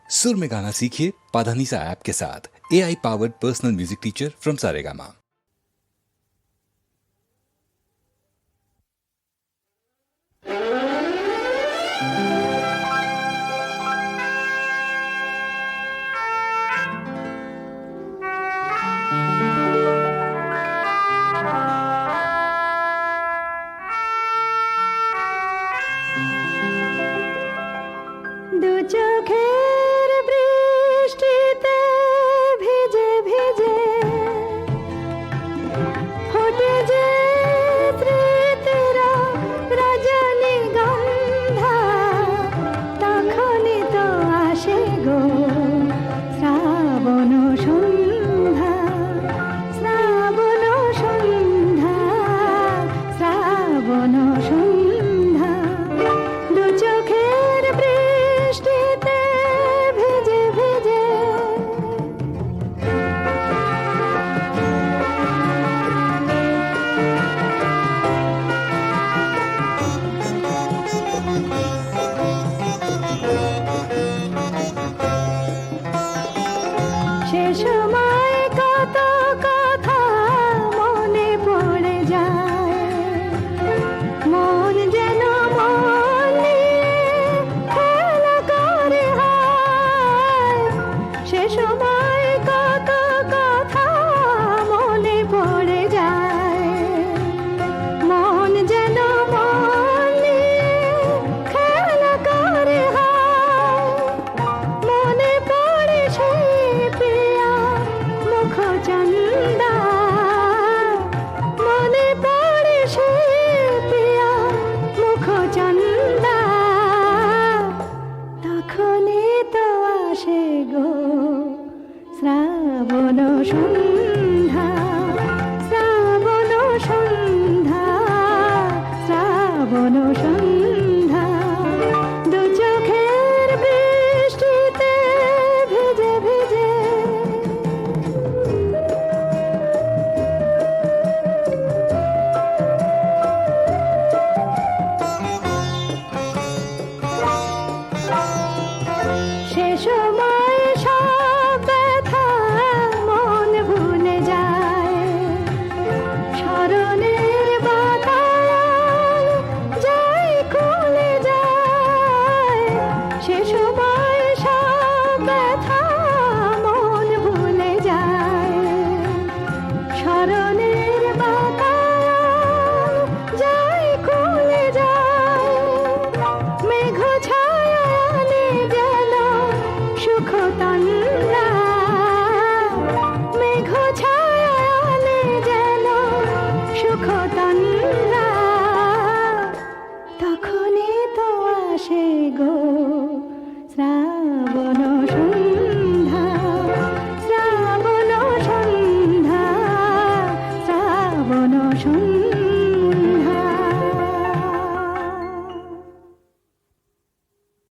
सुर में गाना सीखिए पाधानीसा ऐप के साथ। AI powered personal music teacher from Saregama. দু চোখের বৃষ্টিতে ভিজে ভিজে ফোটে যে স্মৃতিরা রজনীগন্ধা, তখনই তো আসে গো শ্রাবণ সন্ধ্যা, শ্রাবণ সন্ধ্যা, শ্রাবণ সন্ধ্যা। দু চোখের বৃষ্টিতে ভিজে ভিজে সে সময় কত কথা মনে পড়ে যায়, মন যেন মন নিয়ে খেলা করে হায়। সে সময় কত কথা মনে পড়ে যায়, মন যেন মন নিয়ে খেলা করে হায়। মনে পড়ে সেই প্রিয়া মুখচন্দা, মনে পড়ে সেই প্রিয়া মুখচন্দা, তখনই তো আসে গো শ্রাবণ সন্ধ্যা, শ্রাবণ সন্ধ্যা, শ্রাবণ সন্ধ্যা। দু চোখের বৃষ্টিতে ভিজে ভিজে সে সময় সব ব্যথা মন ভুলে যায়, স্মরণের বাতায়ন যাই খুলে যায়। সে সময় সব ব্যথা মন ভুলে যায়, স্মরণের বাতায়ন যাই খুলে যায়। মেঘ ছায়ালে যেন সুখ তন্দ্রা, মেঘ ছায়ালে যেন সুখ তন্দ্রা, তখনই তো আসে গো শ্রাবণ সন্ধ্যা, শ্রাবণ সন্ধ্যা, শ্রাবণ সন্ধ্যা।